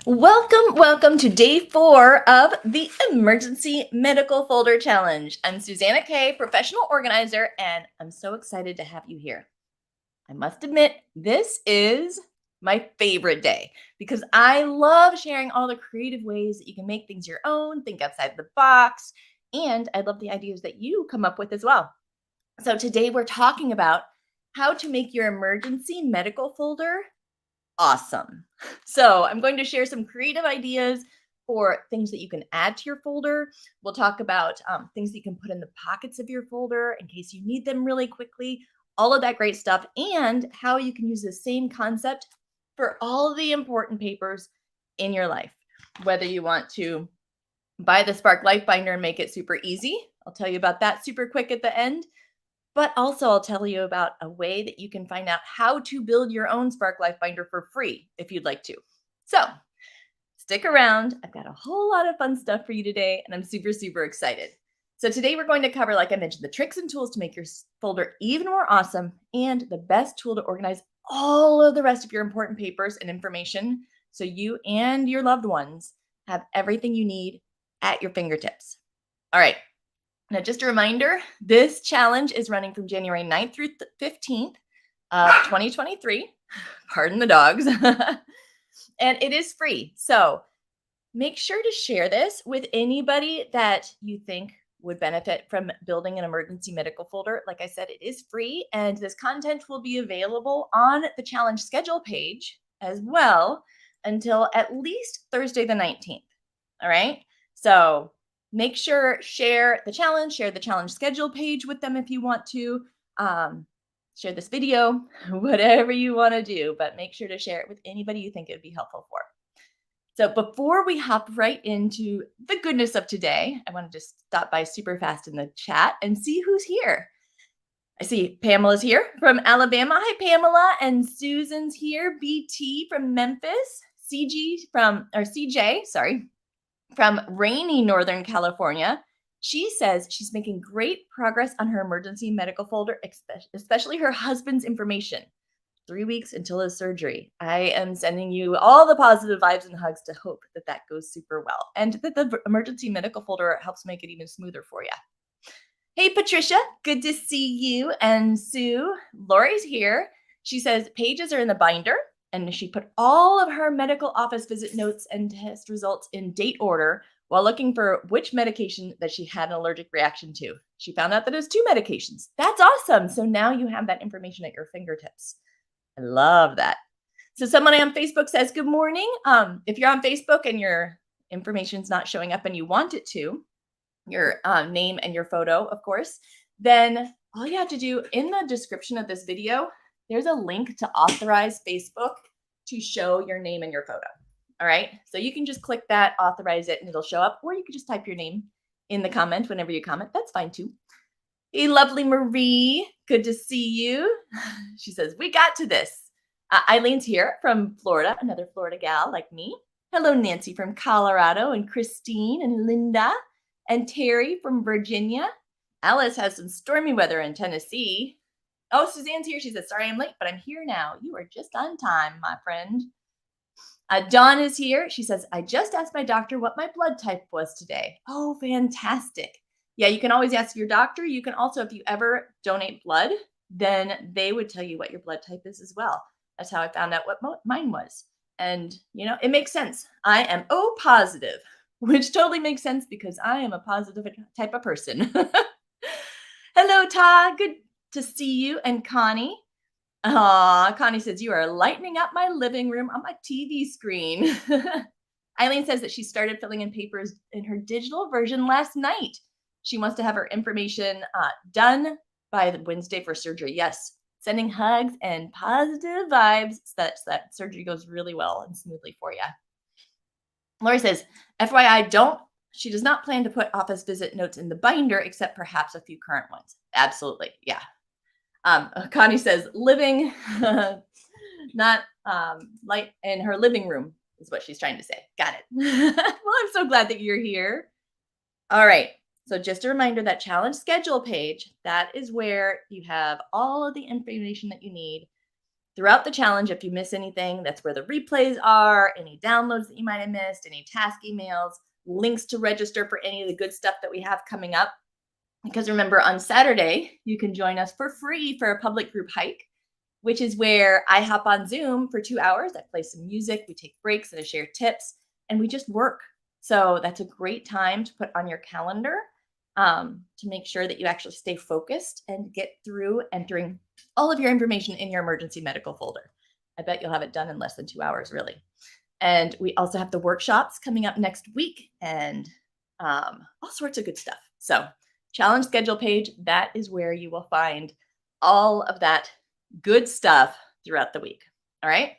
Welcome to day 4 of the Emergency Medical Folder Challenge. I'm Suzanna Kaye, professional organizer, and I'm so excited to have you here. I must admit, this is my favorite day because I love sharing all the creative ways that you can make things your own, think outside the box, and I love the ideas that you come up with as well. So today we're talking about how to make your emergency medical folder awesome. So, I'm going to share some creative ideas for things that you can add to your folder. We'll talk about things that you can put in the pockets of your folder in case you need them really quickly, all of that great stuff, and how you can use the same concept for all the important papers in your life. Whether you want to buy the Spark Life Binder and make it super easy, I'll tell you about that super quick at the end. But also, I'll tell you about a way that you can find out how to build your own Spark Life Binder for free if you'd like to. So, stick around. I've got a whole lot of fun stuff for you today, and I'm super excited. So, today we're going to cover, like I mentioned, the tricks and tools to make your folder even more awesome and the best tool to organize all of the rest of your important papers and information so you and your loved ones have everything you need at your fingertips. All right. Now, just a reminder, this challenge is running from January 9th through 15th of 2023. Pardon the dogs. And it is free. So make sure to share this with anybody that you think would benefit from building an emergency medical folder. Like I said, it is free, and this content will be available on the challenge schedule page as well until at least Thursday the 19th. All right. So make sure, share the challenge schedule page with them if you want to. Share this video, whatever you want to do, but make sure to share it with anybody you think it would be helpful for. So before we hop right into the goodness of today, I want to just stop by super fast in the chat and see who's here. I see Pamela's here from Alabama. Hi, Pamela. And Susan's here. BT from Memphis. CJ, from rainy Northern California. She says she's making great progress on her emergency medical folder, especially her husband's information. 3 weeks until his surgery. I am sending you all the positive vibes and hugs to hope that that goes super well and that the emergency medical folder helps make it even smoother for you. Hey, Patricia, good to see you. And Sue, Lori's here. She says pages are in the binder, and she put all of her medical office visit notes and test results in date order while looking for which medication that she had an allergic reaction to. She found out that it was 2 medications. That's awesome. So now you have that information at your fingertips. I love that. So someone on Facebook says, good morning. If you're on Facebook and your information's not showing up and you want it to, your name and your photo, of course, then all you have to do in the description of this video, there's a link to authorize Facebook to show your name and your photo. All right. So you can just click that, authorize it, and it'll show up, or you can just type your name in the comment whenever you comment. That's fine too. Hey, lovely Marie. Good to see you. She says, we got to this. Eileen's here from Florida, another Florida gal like me. Hello, Nancy from Colorado, and Christine and Linda and Terry from Virginia. Alice has some stormy weather in Tennessee. Oh, Suzanne's here. She says, sorry I'm late, but I'm here now. You are just on time, my friend. Dawn is here. She says, I just asked my doctor what my blood type was today. Oh, fantastic. Yeah, you can always ask your doctor. You can also, if you ever donate blood, then they would tell you what your blood type is as well. That's how I found out what mine was. And, it makes sense. I am O positive, which totally makes sense because I am a positive type of person. Hello, Ta. Good to see you. And Connie. Connie says, you are lightening up my living room on my TV screen. Eileen says that she started filling in papers in her digital version last night. She wants to have her information done by the Wednesday for surgery. Yes, sending hugs and positive vibes so that surgery goes really well and smoothly for you. Lori says, FYI, she does not plan to put office visit notes in the binder except perhaps a few current ones. Absolutely, yeah. Connie says, living, not light in her living room is what she's trying to say. Got it. Well, I'm so glad that you're here. All right. So just a reminder, that challenge schedule page, that is where you have all of the information that you need throughout the challenge, if you miss anything, that's where the replays are, any downloads that you might have missed, any task emails, links to register for any of the good stuff that we have coming up. Because remember, on Saturday, you can join us for free for a public group hike, which is where I hop on Zoom for 2 hours. I play some music, we take breaks, and I share tips, and we just work. So that's a great time to put on your calendar to make sure that you actually stay focused and get through entering all of your information in your emergency medical folder. I bet you'll have it done in less than 2 hours, really. And we also have the workshops coming up next week and all sorts of good stuff. So challenge schedule page, that is where you will find all of that good stuff throughout the week. All right.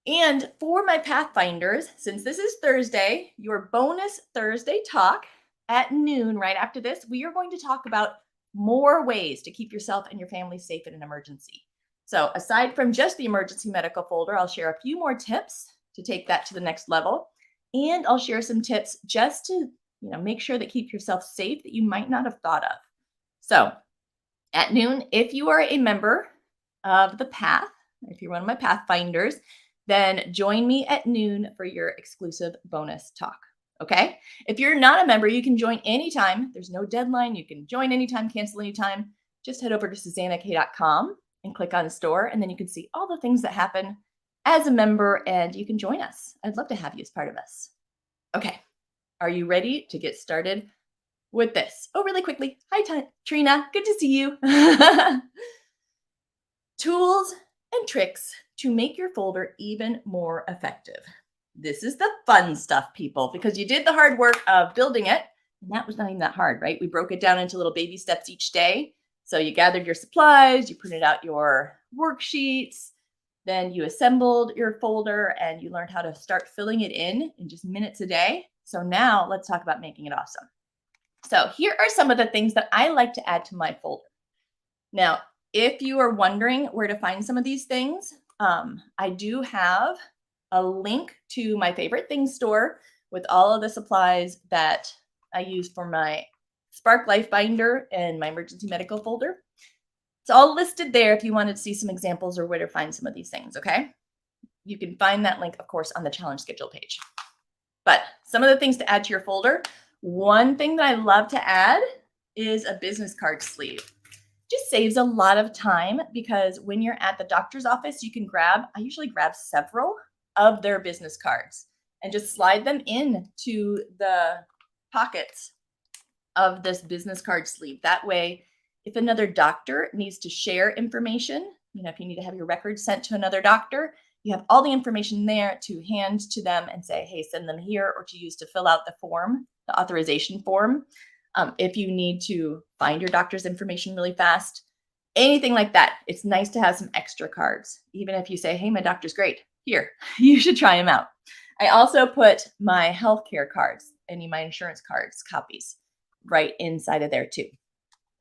And for my Pathfinders, since this is Thursday, your bonus Thursday talk at noon, right after this, we are going to talk about more ways to keep yourself and your family safe in an emergency. So aside from just the emergency medical folder, I'll share a few more tips to take that to the next level. And I'll share some tips just to make sure that keep yourself safe that you might not have thought of. So at noon, if you are a member of the Path, if you're one of my Pathfinders, then join me at noon for your exclusive bonus talk. Okay? If you're not a member, you can join anytime. There's no deadline. You can join anytime, cancel anytime. Just head over to SuzannaKaye.com and click on store, and then you can see all the things that happen as a member, and you can join us. I'd love to have you as part of us. Okay. Are you ready to get started with this? Oh, really quickly. Hi, Trina. Good to see you. Tools and tricks to make your folder even more effective. This is the fun stuff, people, because you did the hard work of building it, and that was not even that hard, right? We broke it down into little baby steps each day. So you gathered your supplies, you printed out your worksheets, then you assembled your folder, and you learned how to start filling it in just minutes a day. So now let's talk about making it awesome. So here are some of the things that I like to add to my folder. Now, if you are wondering where to find some of these things, I do have a link to my favorite things store with all of the supplies that I use for my Spark Life binder and my emergency medical folder. It's all listed there if you wanted to see some examples or where to find some of these things, okay? You can find that link, of course, on the challenge schedule page. But some of the things to add to your folder, one thing that I love to add is a business card sleeve. Just saves a lot of time because when you're at the doctor's office, you can I usually grab several of their business cards and just slide them into the pockets of this business card sleeve. That way, if another doctor needs to share information, if you need to have your records sent to another doctor, you have all the information there to hand to them and say, hey, send them here, or to use to fill out the form, the authorization form. If you need to find your doctor's information really fast, anything like that, it's nice to have some extra cards. Even if you say, hey, my doctor's great, here, you should try them out. I also put my healthcare cards, my insurance cards, copies, right inside of there too.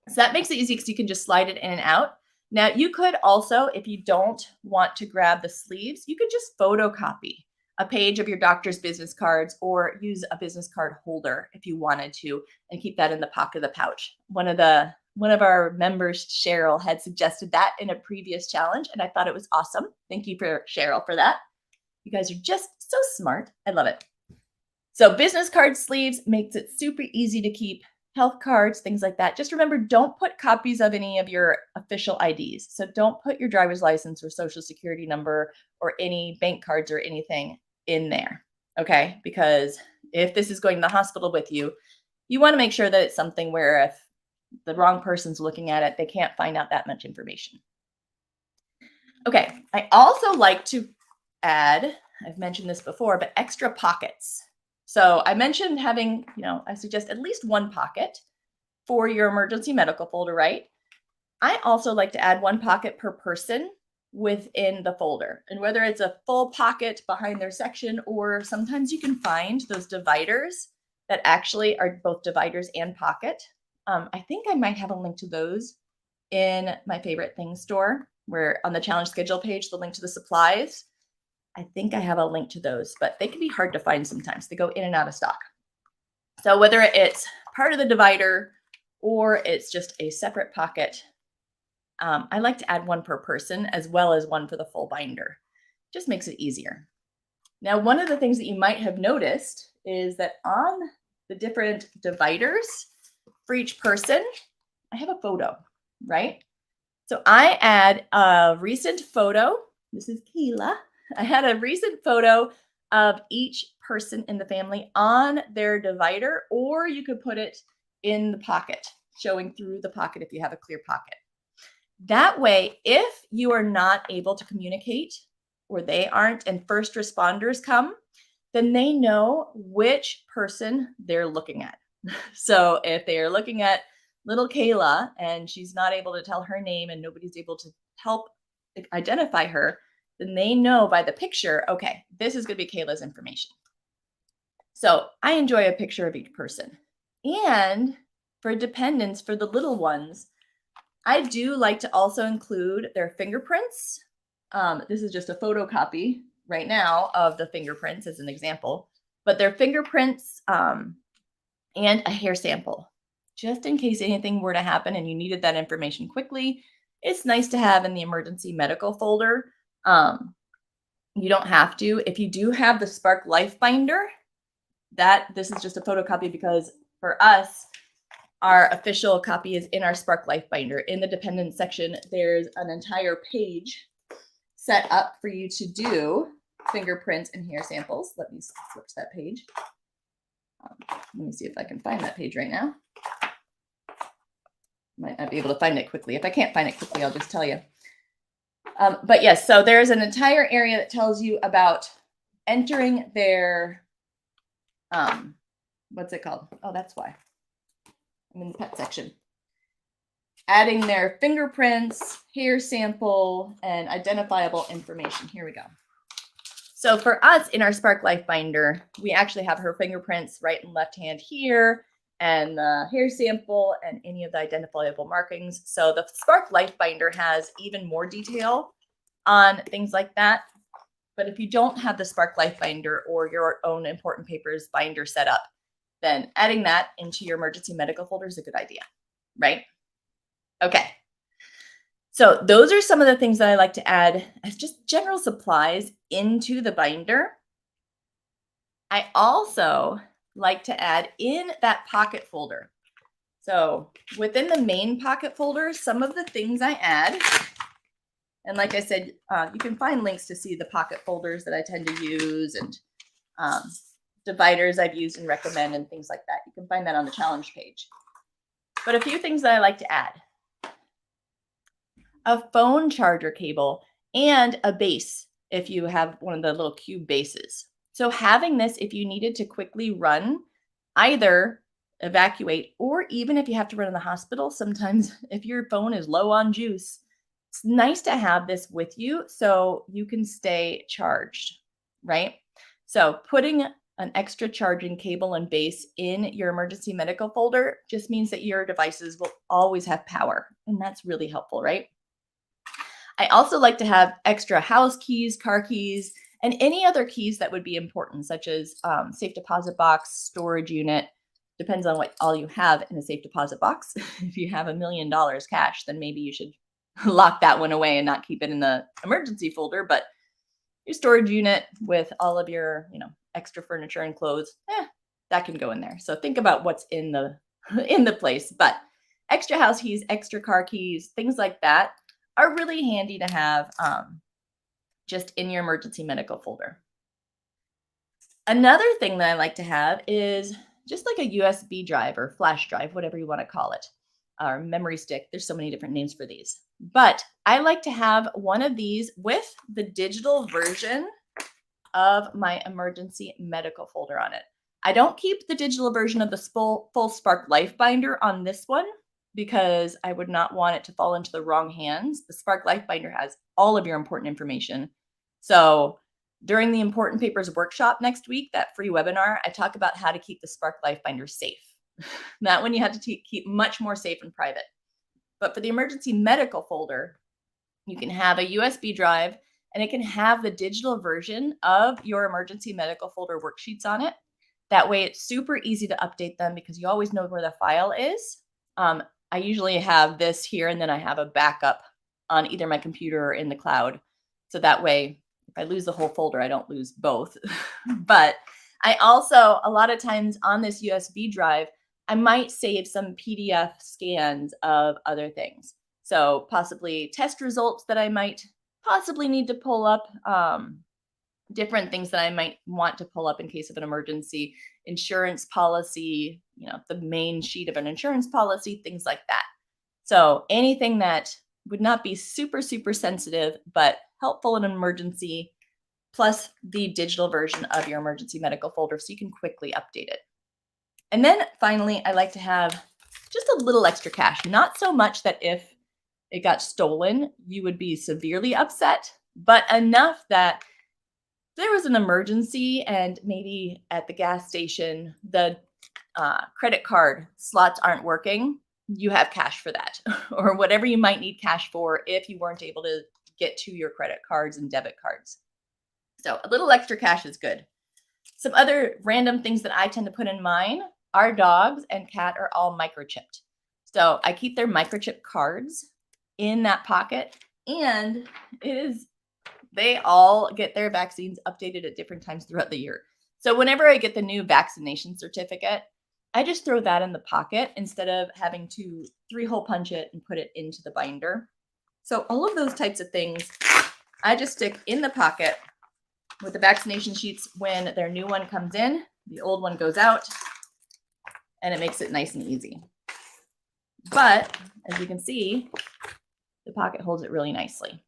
So that makes it easy because you can just slide it in and out. Now, you could also, if you don't want to grab the sleeves, you could just photocopy a page of your doctor's business cards or use a business card holder if you wanted to and keep that in the pocket of the pouch. One of our members, Cheryl, had suggested that in a previous challenge, and I thought it was awesome. Thank you for Cheryl for that. You guys are just so smart. I love it. So business card sleeves makes it super easy to keep health cards, things like that. Just remember, don't put copies of any of your official IDs. So don't put your driver's license or social security number or any bank cards or anything in there, okay? Because if this is going to the hospital with you, you want to make sure that it's something where if the wrong person's looking at it, they can't find out that much information. Okay, I also like to add, I've mentioned this before, but extra pockets. So I mentioned having, I suggest at least one pocket for your emergency medical folder, right? I also like to add one pocket per person within the folder. And whether it's a full pocket behind their section, or sometimes you can find those dividers that actually are both dividers and pocket. I think I might have a link to those in my favorite things store, where on the challenge schedule page, the link to the supplies. I think I have a link to those, but they can be hard to find sometimes. They go in and out of stock. So whether it's part of the divider or it's just a separate pocket, I like to add one per person as well as one for the full binder. Just makes it easier. Now, one of the things that you might have noticed is that on the different dividers for each person, I have a photo, right? So I add a recent photo. This is Keela. I had a recent photo of each person in the family on their divider, or you could put it in the pocket, showing through the pocket if you have a clear pocket. That way, if you are not able to communicate or they aren't and first responders come, then they know which person they're looking at. So if they are looking at little Kayla and she's not able to tell her name and nobody's able to help identify her, then they know by the picture, okay, this is going to be Kayla's information. So I enjoy a picture of each person. And for dependents, for the little ones, I do like to also include their fingerprints. This is just a photocopy right now of the fingerprints as an example, but their fingerprints and a hair sample, just in case anything were to happen and you needed that information quickly. It's nice to have in the emergency medical folder. You don't have to. If you do have the Spark Life Binder, this is just a photocopy because for us, our official copy is in our Spark Life Binder. In the dependent section, there's an entire page set up for you to do fingerprints and hair samples. Let me switch that page. Let me see if I can find that page right now. Might not be able to find it quickly. If I can't find it quickly, I'll just tell you. But yes, so there's an entire area that tells you about entering their, what's it called? Oh, that's why. I'm in the pet section. Adding their fingerprints, hair sample, and identifiable information. Here we go. So for us in our Spark Life Binder, we actually have her fingerprints right and left hand here, and the hair sample and any of the identifiable markings. So the Spark Life Binder has even more detail on things like that. But if you don't have the Spark Life Binder or your own important papers binder set up, then adding that into your emergency medical folder is a good idea, right? Okay. So those are some of the things that I like to add as just general supplies into the binder. I also like to add in that pocket folder. So within the main pocket folder, some of the things I add, and like I said, you can find links to see the pocket folders that I tend to use and dividers I've used and recommend and things like that. You can find that on the challenge page. But a few things that I like to add. A phone charger cable and a base if you have one of the little cube bases. So having this, if you needed to quickly run, either evacuate or even if you have to run in the hospital, sometimes if your phone is low on juice, it's nice to have this with you so you can stay charged, right? So putting an extra charging cable and base in your emergency medical folder just means that your devices will always have power, and that's really helpful, right? I also like to have extra house keys, car keys, and any other keys that would be important, such as safe deposit box, storage unit. Depends on what all you have in a safe deposit box. If you have $1 million cash, then maybe you should lock that one away and not keep it in the emergency folder. But your storage unit with all of your, extra furniture and clothes, that can go in there. So think about what's in the in the place. But extra house keys, extra car keys, things like that are really handy to have just in your emergency medical folder. Another thing that I like to have is just like a USB drive or flash drive, whatever you want to call it, or memory stick. There's so many different names for these. But I like to have one of these with the digital version of my emergency medical folder on it. I don't keep the digital version of the full Spark Life Binder on this one because I would not want it to fall into the wrong hands. The Spark Life Binder has all of your important information. So during the Important Papers workshop next week, that free webinar, I talk about how to keep the Spark Life Binder safe. That one you have to keep much more safe and private. But for the emergency medical folder, you can have a USB drive and it can have the digital version of your emergency medical folder worksheets on it. That way it's super easy to update them because you always know where the file is. I usually have this here and then I have a backup on either my computer or in the cloud. So that way, if I lose the whole folder, I don't lose both. But I also, a lot of times on this USB drive, I might save some PDF scans of other things. So possibly test results that I might possibly need to pull up, different things that I might want to pull up in case of an emergency, insurance policy, the main sheet of an insurance policy, things like that. So anything that would not be super, super sensitive, but helpful in an emergency, plus the digital version of your emergency medical folder so you can quickly update it. And then finally, I like to have just a little extra cash, not so much that if it got stolen, you would be severely upset, but enough that there was an emergency and maybe at the gas station, the credit card slots aren't working, you have cash for that or whatever you might need cash for if you weren't able to get to your credit cards and debit cards. So a little extra cash is good. Some other random things that I tend to put in mine, our dogs and cat are all microchipped. So I keep their microchip cards in that pocket, and they all get their vaccines updated at different times throughout the year. So whenever I get the new vaccination certificate, I just throw that in the pocket instead of having to 3-hole punch it and put it into the binder. So all of those types of things, I just stick in the pocket with the vaccination sheets. When their new one comes in, the old one goes out, and it makes it nice and easy. But as you can see, the pocket holds it really nicely.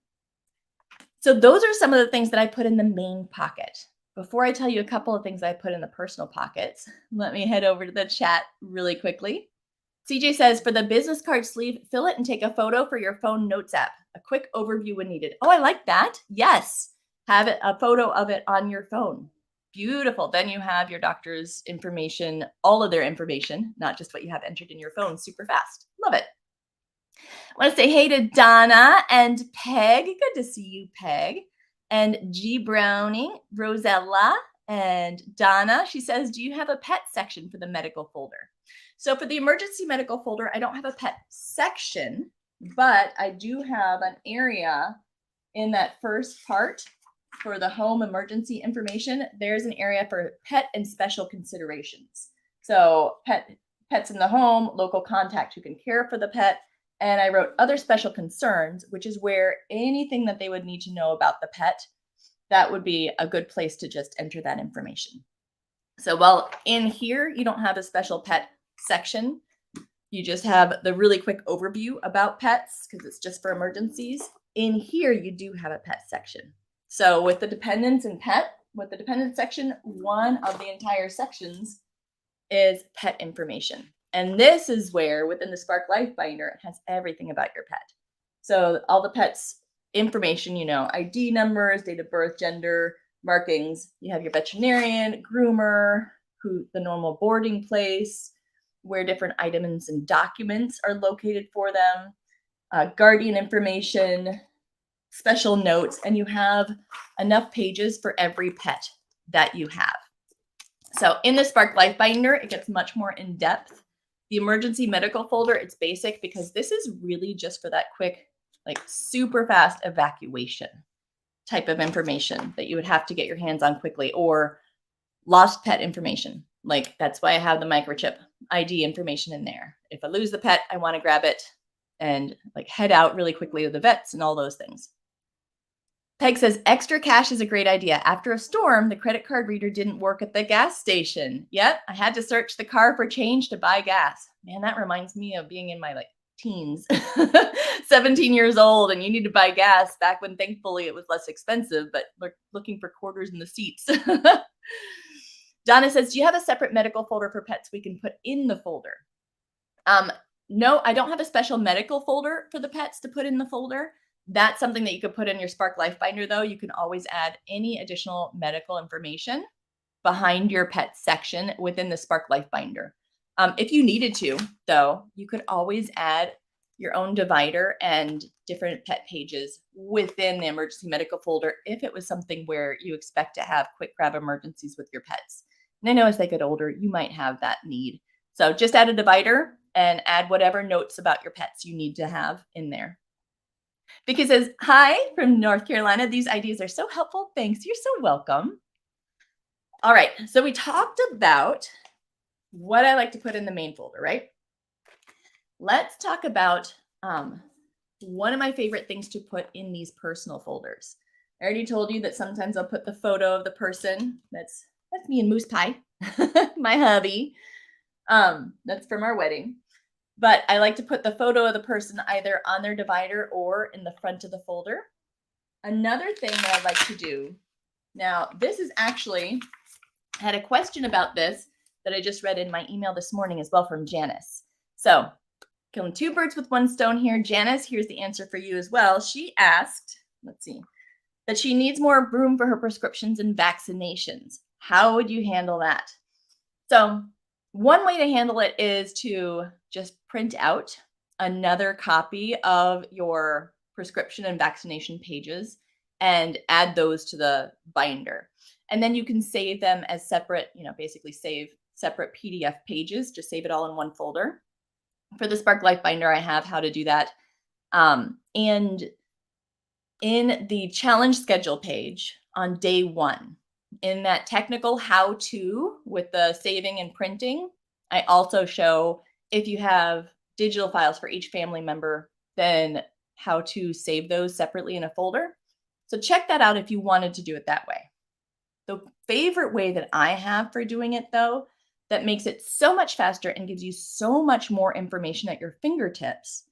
So those are some of the things that I put in the main pocket. Before I tell you a couple of things I put in the personal pockets, let me head over to the chat really quickly. CJ says, for the business card sleeve, fill it and take a photo for your phone notes app. A quick overview when needed. Oh, I like that. Yes. Have a photo of it on your phone. Beautiful. Then you have your doctor's information, all of their information, not just what you have entered in your phone, super fast. Love it. I want to say hey to Donna and Peg. Good to see you, Peg. And G Browning, Rosella, and Donna. She says, do you have a pet section for the medical folder? So for the emergency medical folder, I don't have a pet section, but I do have an area in that first part for the home emergency information. There's an area for pet and special considerations. So pets in the home, local contact who can care for the pet. And I wrote other special concerns, which is where anything that they would need to know about the pet, that would be a good place to just enter that information. So while in here, you don't have a special pet section, you just have the really quick overview about pets because it's just for emergencies. In here, you do have a pet section. So with the dependents and pet, with the dependent section, one of the entire sections is pet information. And this is where within the Spark Life Binder, it has everything about your pet. So all the pet's information, ID numbers, date of birth, gender, markings. You have your veterinarian, groomer, the normal boarding place, where different items and documents are located for them, guardian information, special notes, and you have enough pages for every pet that you have. So in the Spark Life Binder, it gets much more in depth. The emergency medical folder, it's basic because this is really just for that quick, super fast evacuation type of information that you would have to get your hands on quickly, or lost pet information. That's why I have the microchip ID information in there. If I lose the pet, I want to grab it and head out really quickly to the vets and all those things. Peg says, extra cash is a great idea. After a storm, the credit card reader didn't work at the gas station. Yep, I had to search the car for change to buy gas. Man, that reminds me of being in my teens, 17 years old, and you need to buy gas back when thankfully it was less expensive, but looking for quarters in the seats. Donna says, do you have a separate medical folder for pets we can put in the folder? No, I don't have a special medical folder for the pets to put in the folder. That's something that you could put in your Spark Life Binder, though. You can always add any additional medical information behind your pet section within the Spark Life Binder. If you needed to, though, you could always add your own divider and different pet pages within the emergency medical folder if it was something where you expect to have quick grab emergencies with your pets. And I know as they get older, you might have that need. So just add a divider and add whatever notes about your pets you need to have in there. Because says, hi from North Carolina. These ideas are so helpful. Thanks. You're so welcome. All right. So we talked about what I like to put in the main folder, right? Let's talk about one of my favorite things to put in these personal folders. I already told you that sometimes I'll put the photo of the person. That's me and Moose Pie, my hubby. That's from our wedding. But I like to put the photo of the person either on their divider or in the front of the folder. Another thing that I like to do, now this is actually, I had a question about this that I just read in my email this morning as well from Janice. So killing two birds with one stone here. Janice, here's the answer for you as well. She asked, let's see, that she needs more room for her prescriptions and vaccinations. How would you handle that? So one way to handle it is to just print out another copy of your prescription and vaccination pages and add those to the binder. And then you can save them as separate, basically save separate PDF pages, just save it all in one folder. For the Spark Life binder, I have how to do that. And in the challenge schedule page on day 1, in that technical how-to with the saving and printing, I also show if you have digital files for each family member, then how to save those separately in a folder. So check that out if you wanted to do it that way. The favorite way that I have for doing it, though, that makes it so much faster and gives you so much more information at your fingertips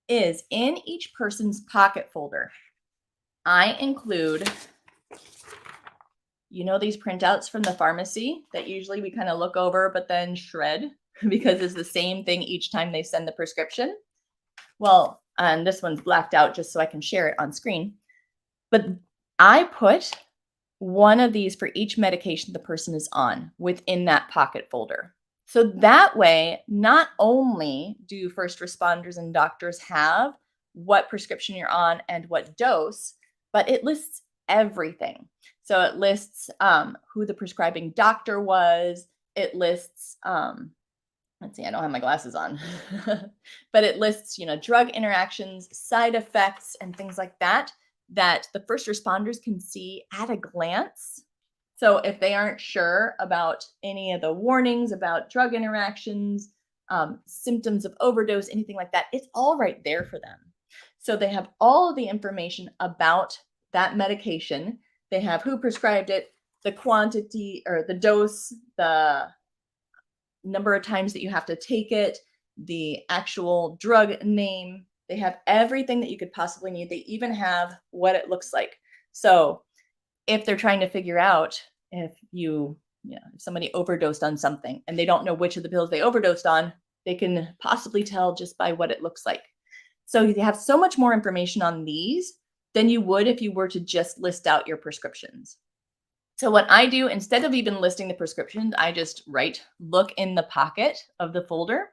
is in each person's pocket folder. I include, these printouts from the pharmacy that usually we kind of look over but then shred because it's the same thing each time they send the prescription. Well, and this one's blacked out just so I can share it on screen. But I put one of these for each medication the person is on within that pocket folder. So that way, not only do first responders and doctors have what prescription you're on and what dose, but it lists everything. So it lists who the prescribing doctor was. It lists, let's see, I don't have my glasses on, but it lists, drug interactions, side effects, and things like that the first responders can see at a glance. So if they aren't sure about any of the warnings about drug interactions, symptoms of overdose, anything like that, it's all right there for them. So they have all of the information about that medication. They have who prescribed it, the quantity or the dose, the number of times that you have to take it, the actual drug name. They have everything that you could possibly need. They even have what it looks like. So if they're trying to figure out if if somebody overdosed on something and they don't know which of the pills they overdosed on, they can possibly tell just by what it looks like. So you have so much more information on these than you would if you were to just list out your prescriptions. So what I do, instead of even listing the prescriptions, I just write, look in the pocket of the folder.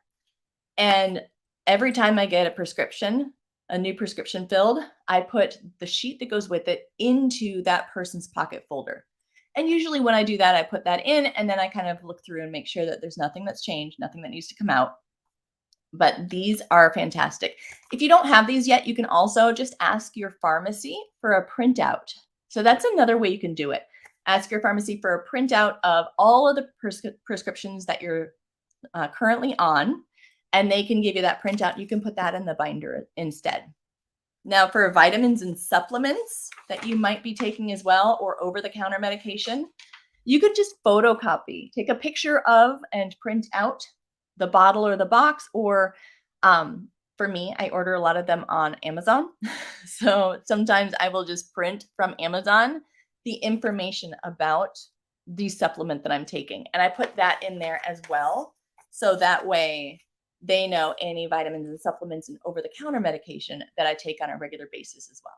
And every time I get a new prescription filled, I put the sheet that goes with it into that person's pocket folder. And usually when I do that, I put that in and then I kind of look through and make sure that there's nothing that's changed, nothing that needs to come out. But these are fantastic. If you don't have these yet, you can also just ask your pharmacy for a printout. So that's another way you can do it. Ask your pharmacy for a printout of all of the prescriptions that you're currently on, and they can give you that printout. You can put that in the binder instead. Now, for vitamins and supplements that you might be taking as well, or over-the-counter medication, you could just photocopy, take a picture of and print out the bottle or the box, or for me, I order a lot of them on Amazon. So sometimes I will just print from Amazon the information about the supplement that I'm taking. And I put that in there as well. So that way they know any vitamins and supplements and over-the-counter medication that I take on a regular basis as well.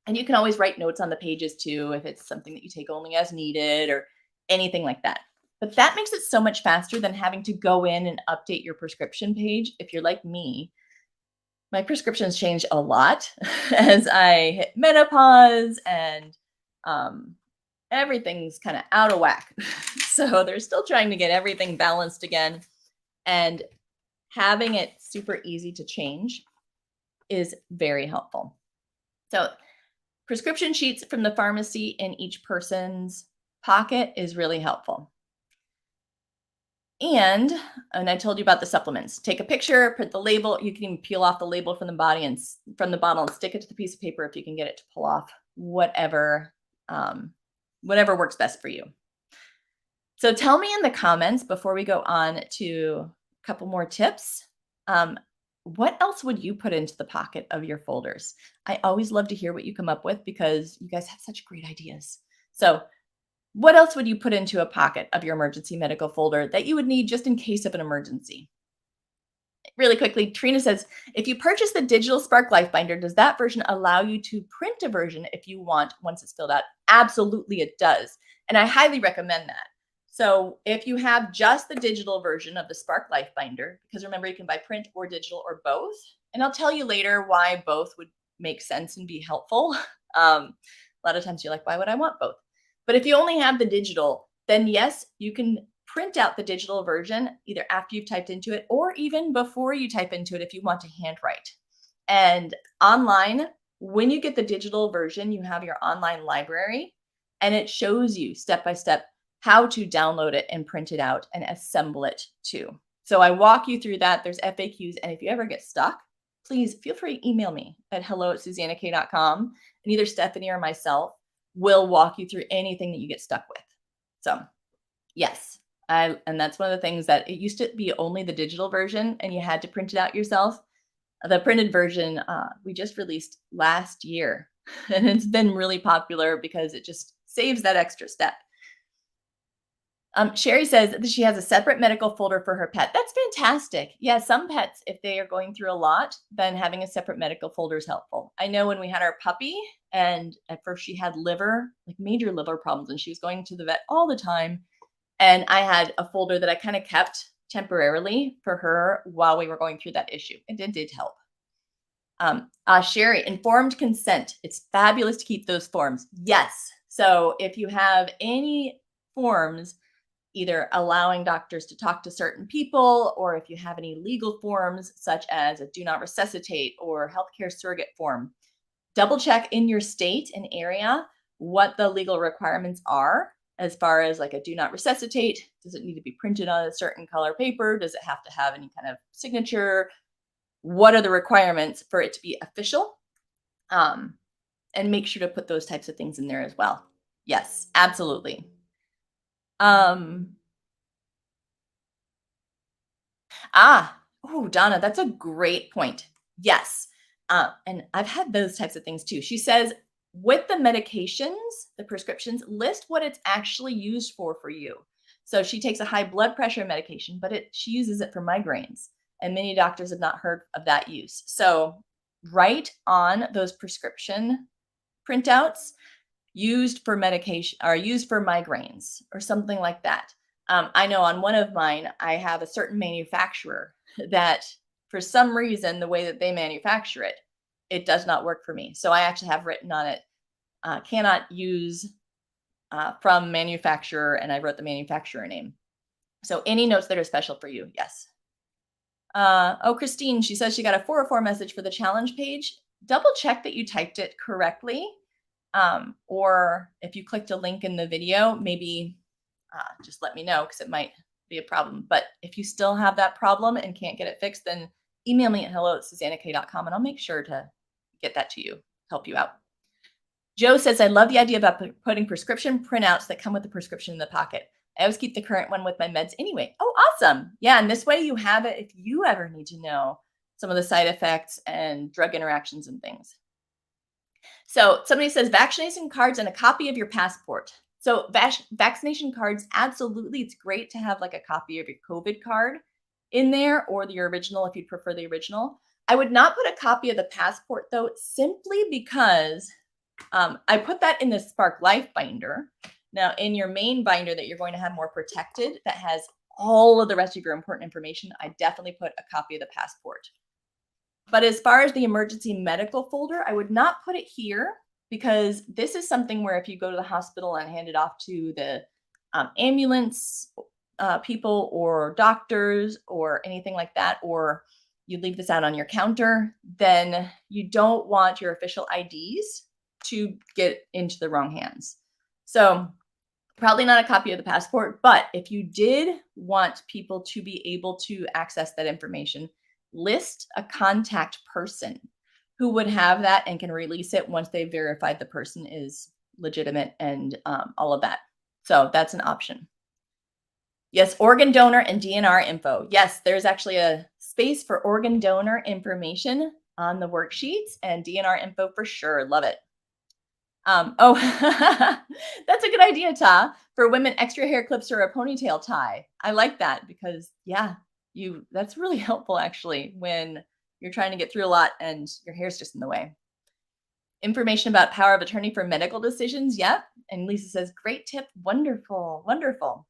And you can always write notes on the pages too, if it's something that you take only as needed or anything like that. But that makes it so much faster than having to go in and update your prescription page. If you're like me, my prescriptions change a lot as I hit menopause and everything's kind of out of whack. So they're still trying to get everything balanced again. And having it super easy to change is very helpful. So prescription sheets from the pharmacy in each person's pocket is really helpful. And I told you about the supplements. Take a picture, print the label. You can even peel off the label from the body and from the bottle and stick it to the piece of paper if you can get it to pull off um, whatever works best for you. So tell me in the comments before we go on to a couple more tips. Um, what else would you put into the pocket of your folders? I always love to hear what you come up with because you guys have such great ideas. So what else would you put into a pocket of your emergency medical folder that you would need just in case of an emergency? Really quickly, Trina says, if you purchase the digital Spark Life Binder, does that version allow you to print a version if you want once it's filled out? Absolutely, it does. And I highly recommend that. So if you have just the digital version of the Spark Life Binder, because remember, you can buy print or digital or both. And I'll tell you later why both would make sense and be helpful. A lot of times you're like, why would I want both? But if you only have the digital, then yes, you can print out the digital version either after you've typed into it or even before you type into it if you want to handwrite. And online, when you get the digital version, you have your online library and it shows you step by step how to download it and print it out and assemble it too. So I walk you through that. There's FAQs. And if you ever get stuck, please feel free to email me at hello@suzannakaye.com, and either Stephanie or myself will walk you through anything that you get stuck with. So yes, and that's one of the things that it used to be only the digital version and you had to print it out yourself. The printed version we just released last year, and it's been really popular because it just saves that extra step. Sherry says that she has a separate medical folder for her pet. That's fantastic. Yeah, some pets, if they are going through a lot, then having a separate medical folder is helpful. I know when we had our puppy, and at first she had major liver problems, and she was going to the vet all the time. And I had a folder that I kind of kept temporarily for her while we were going through that issue. And it did help. Sherry, informed consent. It's fabulous to keep those forms. Yes. So if you have any forms, either allowing doctors to talk to certain people, or if you have any legal forms, such as a do not resuscitate or healthcare surrogate form, double check in your state and area what the legal requirements are as far as like a do not resuscitate. Does it need to be printed on a certain color paper? Does it have to have any kind of signature? What are the requirements for it to be official? And make sure to put those types of things in there as well. Yes, absolutely. Oh, Donna, that's a great point. Yes. And I've had those types of things too. She says, with the medications, the prescriptions, list what it's actually used for you. So she takes a high blood pressure medication, but she uses it for migraines. And many doctors have not heard of that use. So write on those prescription printouts used for medication or used for migraines or something like that. I know on one of mine, I have a certain manufacturer that for some reason, the way that they manufacture it, it does not work for me. So I actually have written on it, cannot use from manufacturer, and I wrote the manufacturer name. So any notes that are special for you, yes. Christine, she says she got a 404 message for the challenge page. Double check that you typed it correctly. Or if you clicked a link in the video, maybe just let me know because it might be a problem. But if you still have that problem and can't get it fixed, then email me at hello@suzannakaye.com and I'll make sure to get that to you, help you out. Joe says, I love the idea about putting prescription printouts that come with the prescription in the pocket. I always keep the current one with my meds anyway. Oh, awesome. Yeah, and this way you have it if you ever need to know some of the side effects and drug interactions and things. So somebody says vaccination cards and a copy of your passport. So vaccination cards, absolutely. It's great to have like a copy of your COVID card in there or the original if you prefer the original. I would not put a copy of the passport though, simply because I put that in the Spark Life binder. Now in your main binder that you're going to have more protected, that has all of the rest of your important information, I definitely put a copy of the passport. But as far as the emergency medical folder, I would not put it here because this is something where if you go to the hospital and hand it off to the ambulance people or doctors or anything like that, or you leave this out on your counter, then you don't want your official IDs to get into the wrong hands. So probably not a copy of the passport, but if you did want people to be able to access that information, list a contact person who would have that and can release it once they've verified the person is legitimate and all of that. So that's an option. Yes, organ donor and DNR info. Yes, there's actually a space for organ donor information on the worksheets and DNR info for sure. Love it. Oh, that's a good idea, Ta. For women, extra hair clips or a ponytail tie. I like that because yeah, that's really helpful actually when you're trying to get through a lot and your hair's just in the way. Information about power of attorney for medical decisions. Yep. And Lisa says, great tip. Wonderful. Wonderful.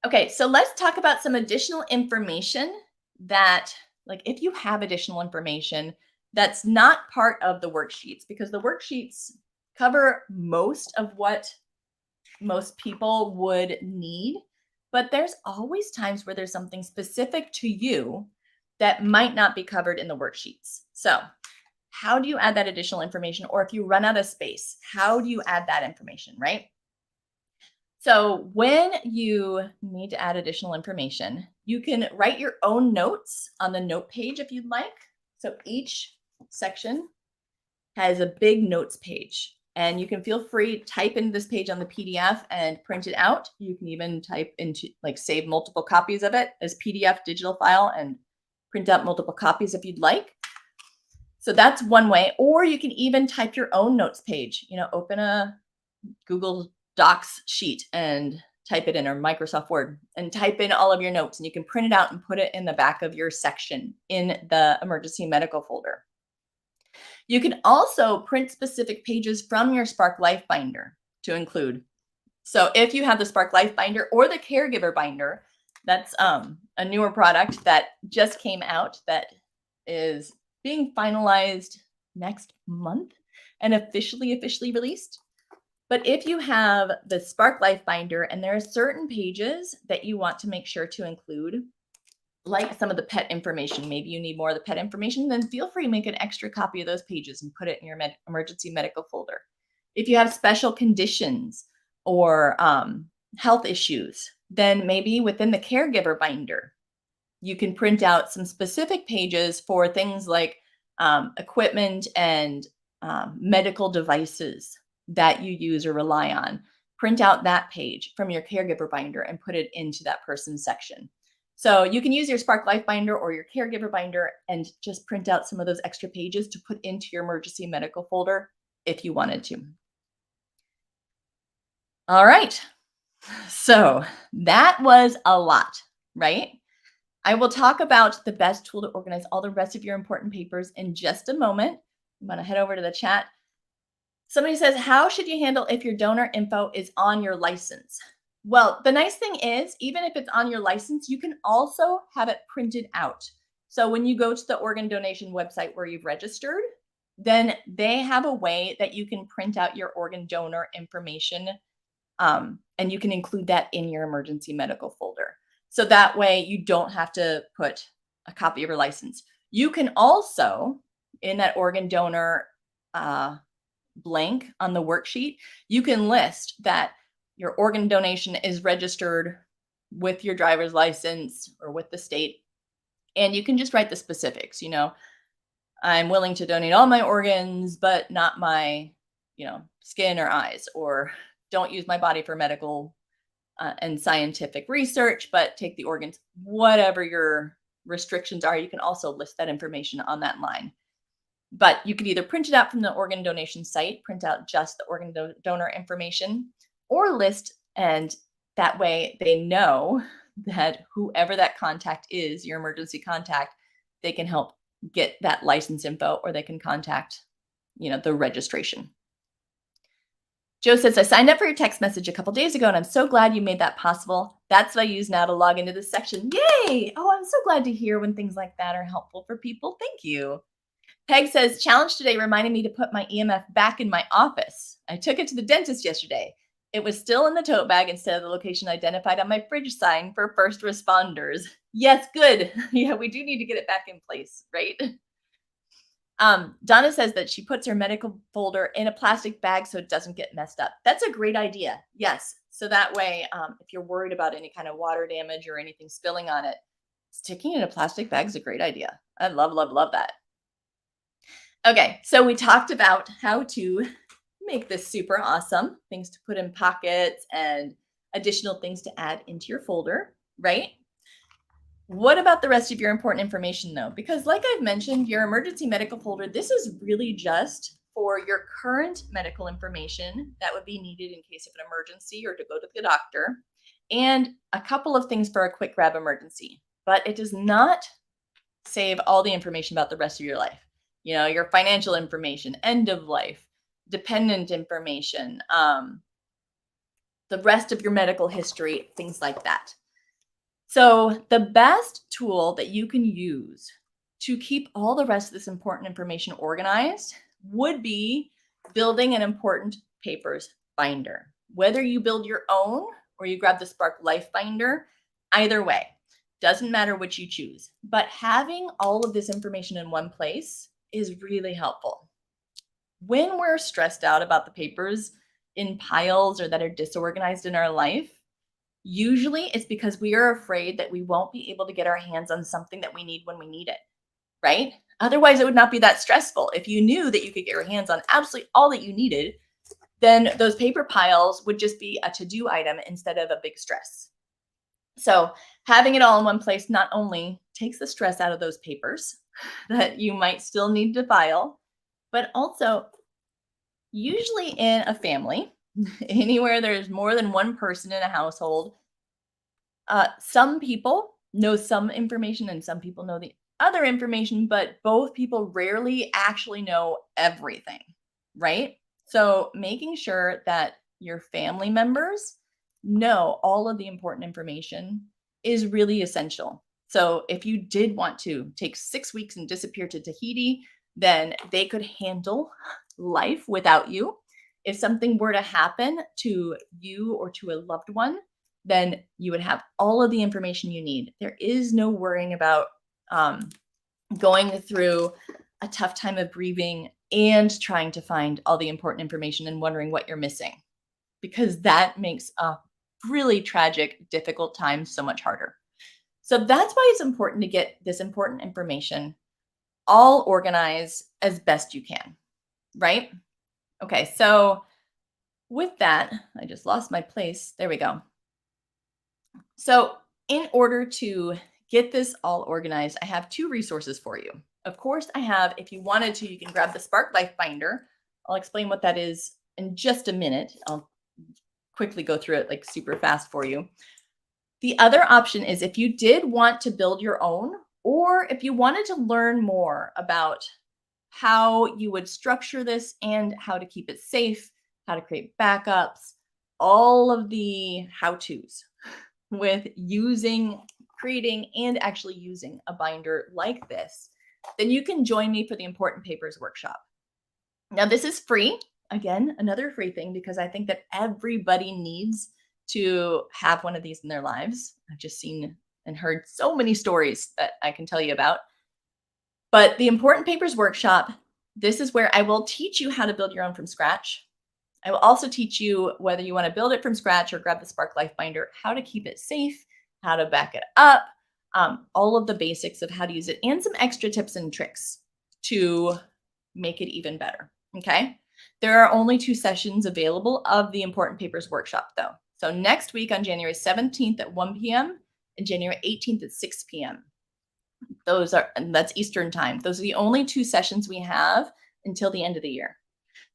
Okay, so let's talk about some additional information that, like, if you have additional information that's not part of the worksheets, because the worksheets cover most of what most people would need, but there's always times where there's something specific to you that might not be covered in the worksheets. So, how do you add that additional information? Or if you run out of space, how do you add that information, right? So when you need to add additional information, you can write your own notes on the note page if you'd like. So each section has a big notes page, and you can feel free to type into this page on the PDF and print it out. You can even type into, like, save multiple copies of it as PDF digital file and print out multiple copies if you'd like. So that's one way. Or you can even type your own notes page, open a Google Docs sheet and type it in, or Microsoft Word, and type in all of your notes, and you can print it out and put it in the back of your section in the emergency medical folder. You can also print specific pages from your Spark Life binder to include. So if you have the Spark Life binder or the Caregiver binder, that's a newer product that just came out that is being finalized next month and officially released. But if you have the Spark Life binder and there are certain pages that you want to make sure to include, like some of the pet information, maybe you need more of the pet information, then feel free to make an extra copy of those pages and put it in your emergency medical folder. If you have special conditions or health issues, then maybe within the Caregiver binder, you can print out some specific pages for things like equipment and medical devices that you use or rely on. Print out that page from your Caregiver binder and put it into that person's section. So you can use your Spark Life binder or your Caregiver binder and just print out some of those extra pages to put into your emergency medical folder if you wanted to. All right. So that was a lot, right? I will talk about the best tool to organize all the rest of your important papers in just a moment. I'm going to head over to the chat. Somebody says, how should you handle if your donor info is on your license? Well, the nice thing is, even if it's on your license, you can also have it printed out. So when you go to the organ donation website where you've registered, then they have a way that you can print out your organ donor information, and you can include that in your emergency medical folder. So that way you don't have to put a copy of your license. You can also, in that organ donor blank on the worksheet, you can list that your organ donation is registered with your driver's license or with the state. And you can just write the specifics, I'm willing to donate all my organs, but not my, skin or eyes, or don't use my body for medical and scientific research, but take the organs. Whatever your restrictions are, you can also list that information on that line. But you could either print it out from the organ donation site, print out just the organ donor information, or list, and that way they know that whoever that contact is, your emergency contact, they can help get that license info, or they can contact, the registration. Joe says, I signed up for your text message a couple days ago, and I'm so glad you made that possible. That's what I use now to log into this section. Yay! Oh, I'm so glad to hear when things like that are helpful for people. Thank you. Peg says, challenge today reminded me to put my EMF back in my office. I took it to the dentist yesterday. It was still in the tote bag instead of the location identified on my fridge sign for first responders. Yes, good. Yeah, we do need to get it back in place, right? Donna says that she puts her medical folder in a plastic bag so it doesn't get messed up. That's a great idea. Yes. So that way, if you're worried about any kind of water damage or anything spilling on it, sticking it in a plastic bag is a great idea. I love, love, love that. Okay, so we talked about how to make this super awesome, things to put in pockets and additional things to add into your folder, right? What about the rest of your important information though? Because like I've mentioned, your emergency medical folder, this is really just for your current medical information that would be needed in case of an emergency or to go to the doctor, and a couple of things for a quick grab emergency. But it does not save all the information about the rest of your life. You know, your financial information, end of life, dependent information, the rest of your medical history, things like that. So, the best tool that you can use to keep all the rest of this important information organized would be building an important papers binder. Whether you build your own or you grab the Spark Life binder, either way, doesn't matter which you choose. But having all of this information in one place is really helpful. When we're stressed out about the papers in piles or that are disorganized in our life, usually it's because we are afraid that we won't be able to get our hands on something that we need when we need it, right? Otherwise, it would not be that stressful. If you knew that you could get your hands on absolutely all that you needed, then those paper piles would just be a to-do item instead of a big stress. So having it all in one place not only takes the stress out of those papers that you might still need to file, but also usually in a family, anywhere there's more than one person in a household, some people know some information and some people know the other information, but both people rarely actually know everything, right? So making sure that your family members know all of the important information is really essential. So if you did want to take 6 weeks and disappear to Tahiti, then they could handle life without you. If something were to happen to you or to a loved one, then you would have all of the information you need. There is no worrying about going through a tough time of grieving and trying to find all the important information and wondering what you're missing, because that makes a really tragic, difficult time so much harder. So that's why it's important to get this important information all organized as best you can, right? Okay, so with that, I just lost my place. There we go. So in order to get this all organized, I have 2 resources for you. Of course, I have, if you wanted to, you can grab the Spark Life Binder. I'll explain what that is in just a minute. I'll quickly go through it like super fast for you. The other option is if you did want to build your own, or if you wanted to learn more about how you would structure this and how to keep it safe, how to create backups, all of the how-tos with using, creating, and actually using a binder like this, then you can join me for the Important Papers Workshop. Now, this is free. Again, another free thing, because I think that everybody needs to have one of these in their lives. I've just seen and heard so many stories that I can tell you about. But the Important Papers Workshop, this is where I will teach you how to build your own from scratch. I will also teach you whether you want to build it from scratch or grab the Spark Life Binder, how to keep it safe, how to back it up, all of the basics of how to use it, and some extra tips and tricks to make it even better. Okay. There are only 2 sessions available of the Important Papers Workshop, though. So next week on January 17th at 1 p.m. and January 18th at 6 p.m. And that's Eastern time. Those are the only 2 sessions we have until the end of the year.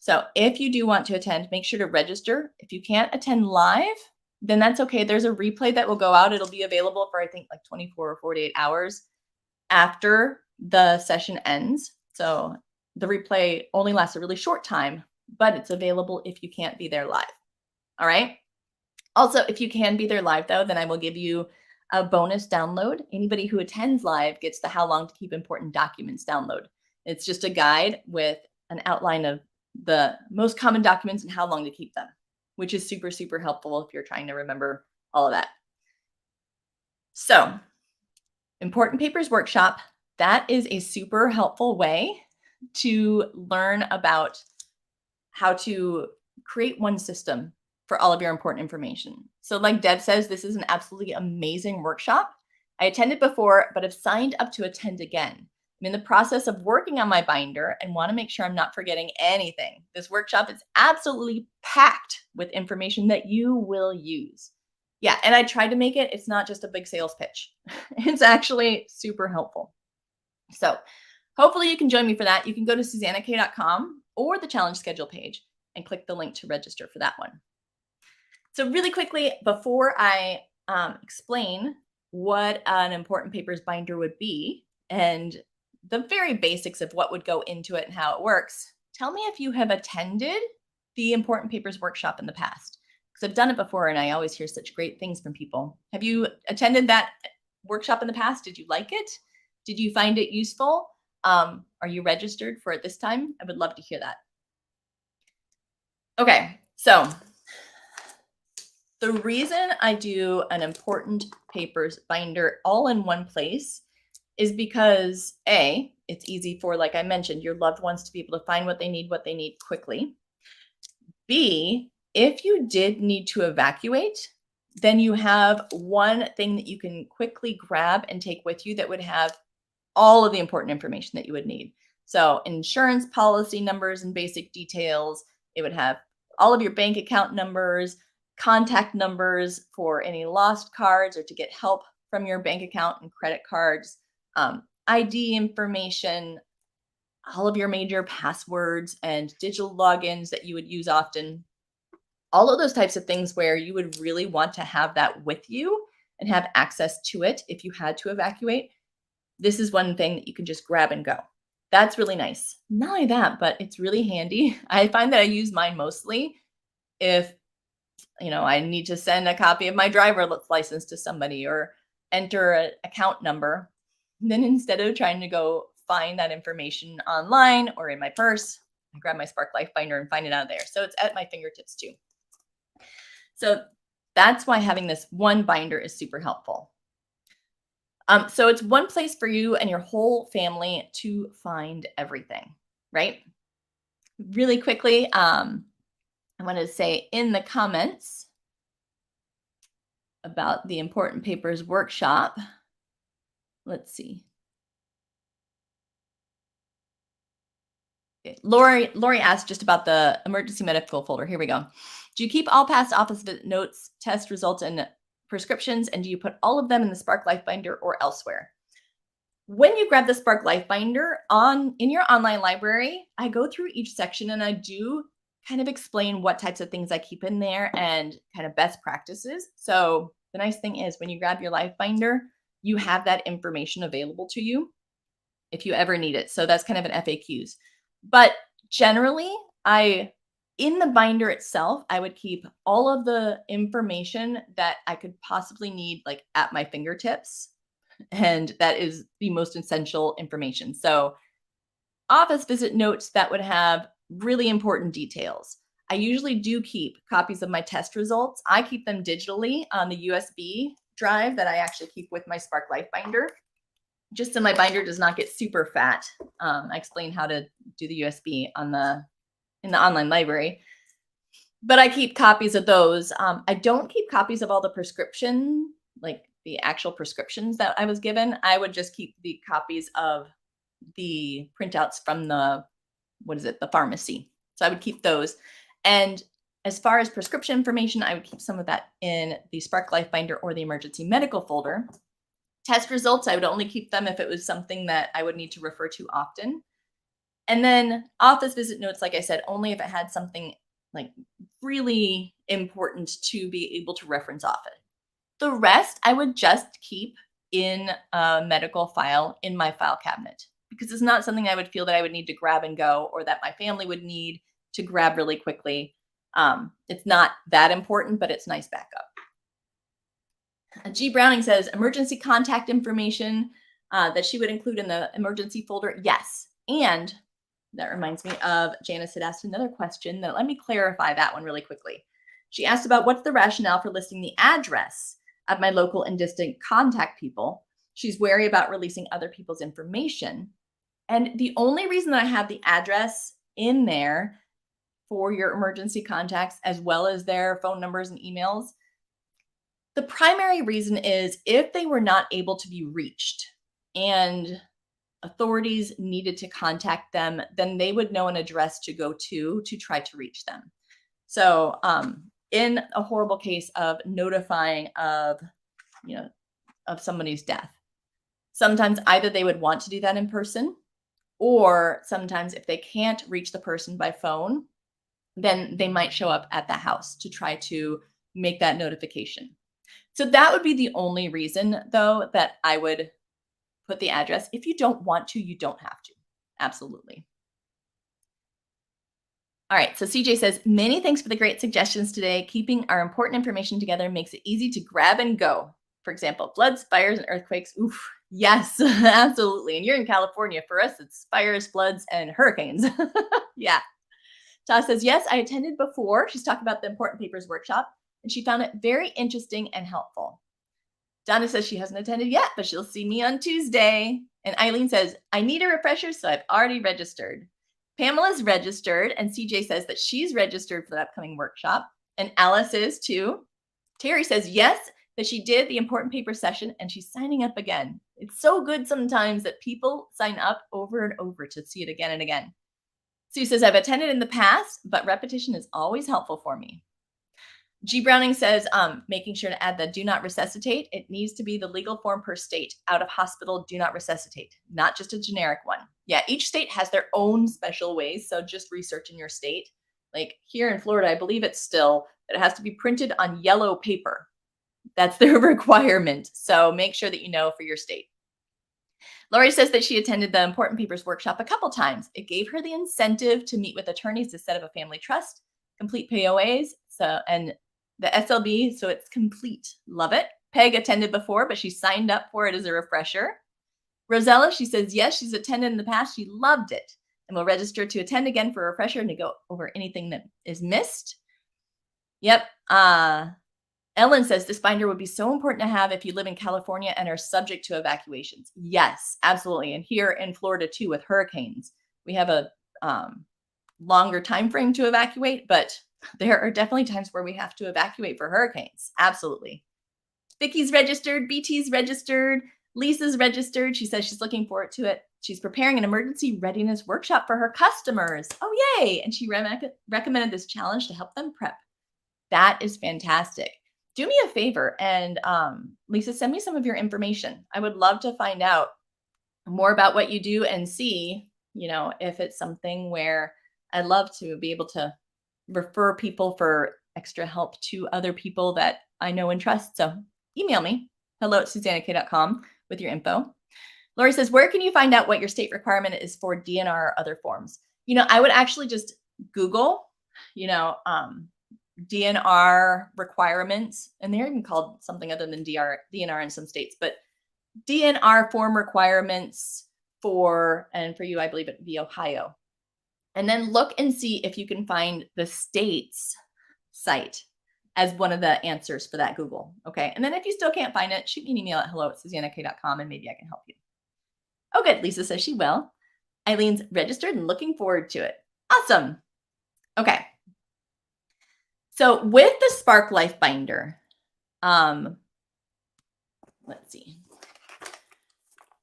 So if you do want to attend, make sure to register. If you can't attend live, then that's okay. There's a replay that will go out. It'll be available for, I think, like 24 or 48 hours after the session ends. So the replay only lasts a really short time, but it's available if you can't be there live. All right. Also, if you can be there live, though, then I will give you a bonus download. Anybody who attends live gets the How Long to Keep Important Documents download. It's just a guide with an outline of the most common documents and how long to keep them. which is super, super helpful if you're trying to remember all of that. So, important papers workshop, that is a super helpful way to learn about how to create one system for all of your important information. So like Deb says, this is an absolutely amazing workshop. I attended before, but have signed up to attend again. I'm in the process of working on my binder and want to make sure I'm not forgetting anything. This workshop is absolutely packed with information that you will use. Yeah, and I tried to make it's not just a big sales pitch. It's actually super helpful. So hopefully you can join me for that. You can go to SuzannaKaye.com or the challenge schedule page and click the link to register for that one. So really quickly, before I explain what an important papers binder would be and the very basics of what would go into it and how it works, tell me if you have attended the important papers workshop in the past, because I've done it before and I always hear such great things from people. Have you attended that workshop in the past? Did you like it? Did you find it useful? Are you registered for it this time? I would love to hear that. Okay, so the reason I do an important papers binder all in one place is because A, it's easy for, like I mentioned, your loved ones to be able to find what they need quickly. B, if you did need to evacuate, then you have one thing that you can quickly grab and take with you that would have all of the important information that you would need. So insurance policy numbers and basic details. It would have all of your bank account numbers, contact numbers for any lost cards or to get help from your bank account and credit cards, ID information, all of your major passwords and digital logins that you would use often. All of those types of things where you would really want to have that with you and have access to it if you had to evacuate. This is one thing that you can just grab and go. That's really nice. Not only that, but it's really handy. I find that I use mine mostly if, I need to send a copy of my driver's license to somebody or enter an account number. And then instead of trying to go find that information online or in my purse, I grab my Spark Life binder and find it out of there. So it's at my fingertips too. So that's why having this one binder is super helpful. So it's one place for you and your whole family to find everything, right? Really quickly, I want to say in the comments about the important papers workshop. Let's see. Okay. Lori asked just about the emergency medical folder. Here we go. Do you keep all past office visit notes, test results, and prescriptions, and do you put all of them in the Spark Life binder or elsewhere? When you grab the Spark Life binder in your online library, I go through each section and I do kind of explain what types of things I keep in there and kind of best practices. So the nice thing is when you grab your Life binder, you have that information available to you if you ever need it. So that's kind of an FAQs. But generally, in the binder itself, I would keep all of the information that I could possibly need like at my fingertips. And that is the most essential information. So office visit notes that would have really important details. I usually do keep copies of my test results. I keep them digitally on the USB drive that I actually keep with my Spark Life binder. Just so my binder does not get super fat. I explain how to do the USB in the online library, but I keep copies of those. I don't keep copies of all the prescription, like the actual prescriptions that I was given. I would just keep the copies of the printouts from the pharmacy. So I would keep those. And as far as prescription information, I would keep some of that in the Spark Life binder or the emergency medical folder. Test results, I would only keep them if it was something that I would need to refer to often. And then office visit notes, like I said, only if it had something like really important to be able to reference often. The rest I would just keep in a medical file in my file cabinet because it's not something I would feel that I would need to grab and go or that my family would need to grab really quickly. It's not that important, but it's nice backup. G. Browning says emergency contact information that she would include in the emergency folder. Yes. And that reminds me of Janice had asked another question that let me clarify that one really quickly. She asked about what's the rationale for listing the address of my local and distant contact people. She's wary about releasing other people's information. And the only reason that I have the address in there for your emergency contacts, as well as their phone numbers and emails, the primary reason is if they were not able to be reached and authorities needed to contact them, then they would know an address to go to try to reach them. So, in a horrible case of notifying of, of somebody's death, sometimes either they would want to do that in person, or sometimes if they can't reach the person by phone, then they might show up at the house to try to make that notification. So that would be the only reason, though, that I would put the address. If you don't want to, you don't have to. Absolutely. All right, so CJ says, many thanks for the great suggestions today. Keeping our important information together makes it easy to grab and go. For example, floods, fires, and earthquakes. Oof, yes, absolutely. And you're in California. For us, it's fires, floods, and hurricanes. Yeah. Ta says, yes, I attended before. She's talking about the important papers workshop, and she found it very interesting and helpful. Donna says she hasn't attended yet, but she'll see me on Tuesday. And Eileen says, I need a refresher, so I've already registered. Pamela's registered, and CJ says that she's registered for the upcoming workshop. And Alice is too. Terry says, yes, that she did the important paper session, and she's signing up again. It's so good sometimes that people sign up over and over to see it again and again. Sue says, I've attended in the past, but repetition is always helpful for me. G. Browning says, making sure to add the do not resuscitate. It needs to be the legal form per state. Out of hospital, do not resuscitate, not just a generic one. Yeah, each state has their own special ways, so just research in your state. Like here in Florida, I believe it's still that it has to be printed on yellow paper. That's their requirement. So make sure that you know for your state. Lori says that she attended the important papers workshop a couple times. It gave her the incentive to meet with attorneys to set up a family trust, complete POAs, and the SLB, so it's complete. Love it. Peg attended before, but she signed up for it as a refresher. Rosella, she says, yes, she's attended in the past. She loved it and will register to attend again for a refresher and to go over anything that is missed. Yep. Ellen says this binder would be so important to have if you live in California and are subject to evacuations. Yes, absolutely. And here in Florida too, with hurricanes, we have a longer time frame to evacuate, but there are definitely times where we have to evacuate for hurricanes. Absolutely. Vicky's registered, BT's registered, Lisa's registered. She says she's looking forward to it. She's preparing an emergency readiness workshop for her customers. Oh, yay. And she recommended this challenge to help them prep. That is fantastic. Do me a favor and Lisa, send me some of your information. I would love to find out more about what you do and see, if it's something where I'd love to be able to refer people for extra help to other people that I know and trust. So email me, hello@suzannakaye.com with your info. Lori says, where can you find out what your state requirement is for DNR or other forms? I would actually just Google, DNR requirements, and they're even called something other than DNR in some states, but DNR form requirements for you, I believe it would be Ohio. And then look and see if you can find the state's site as one of the answers for that Google. Okay. And then if you still can't find it, shoot me an email at hello@suzannakaye.com and maybe I can help you. Oh, good. Lisa says she will. Eileen's registered and looking forward to it. Awesome. Okay. So with the Spark Life Binder, let's see.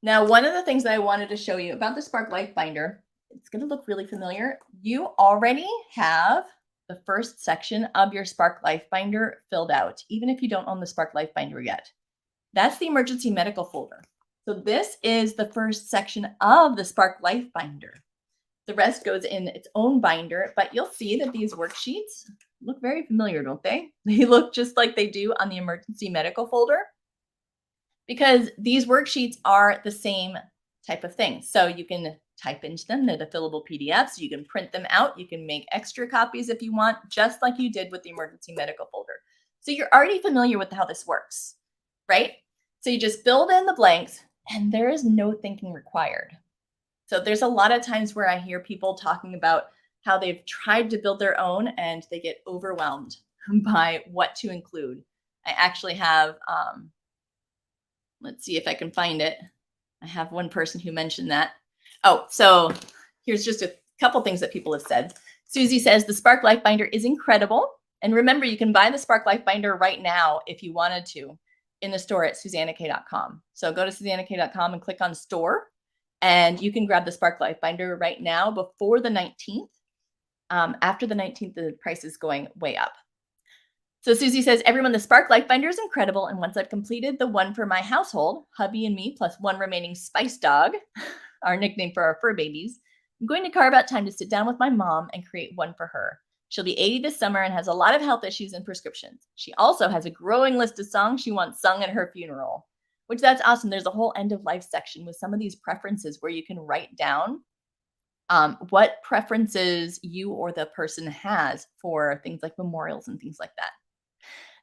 Now, one of the things that I wanted to show you about the Spark Life Binder, it's going to look really familiar. You already have the first section of your Spark Life Binder filled out, even if you don't own the Spark Life Binder yet. That's the emergency medical folder. So this is the first section of the Spark Life Binder. The rest goes in its own binder, but you'll see that these worksheets look very familiar, don't they? They look just like they do on the emergency medical folder because these worksheets are the same type of thing. So you can type into them. They're the fillable PDFs. You can print them out. You can make extra copies if you want, just like you did with the emergency medical folder. So you're already familiar with how this works, right? So you just fill in the blanks and there is no thinking required. So there's a lot of times where I hear people talking about how they've tried to build their own and they get overwhelmed. by what to include. I actually have, let's see if I can find it. I have one person who mentioned that. Oh, so here's just a couple things that people have said. Susie says the Spark Life Binder is incredible. And remember, you can buy the Spark Life Binder right now if you wanted to in the store at SuzannaKaye.com. So go to SuzannaKaye.com and click on store, and you can grab the Spark Life Binder right now before the 19th. After the 19th, the price is going way up. So Susie says, everyone, the Spark Life Binder is incredible. And once I've completed the one for my household, hubby and me, plus one remaining spice dog, our nickname for our fur babies, I'm going to carve out time to sit down with my mom and create one for her. She'll be 80 this summer and has a lot of health issues and prescriptions. She also has a growing list of songs she wants sung at her funeral, which that's awesome. There's a whole end of life section with some of these preferences where you can write down what preferences you or the person has for things like memorials and things like that.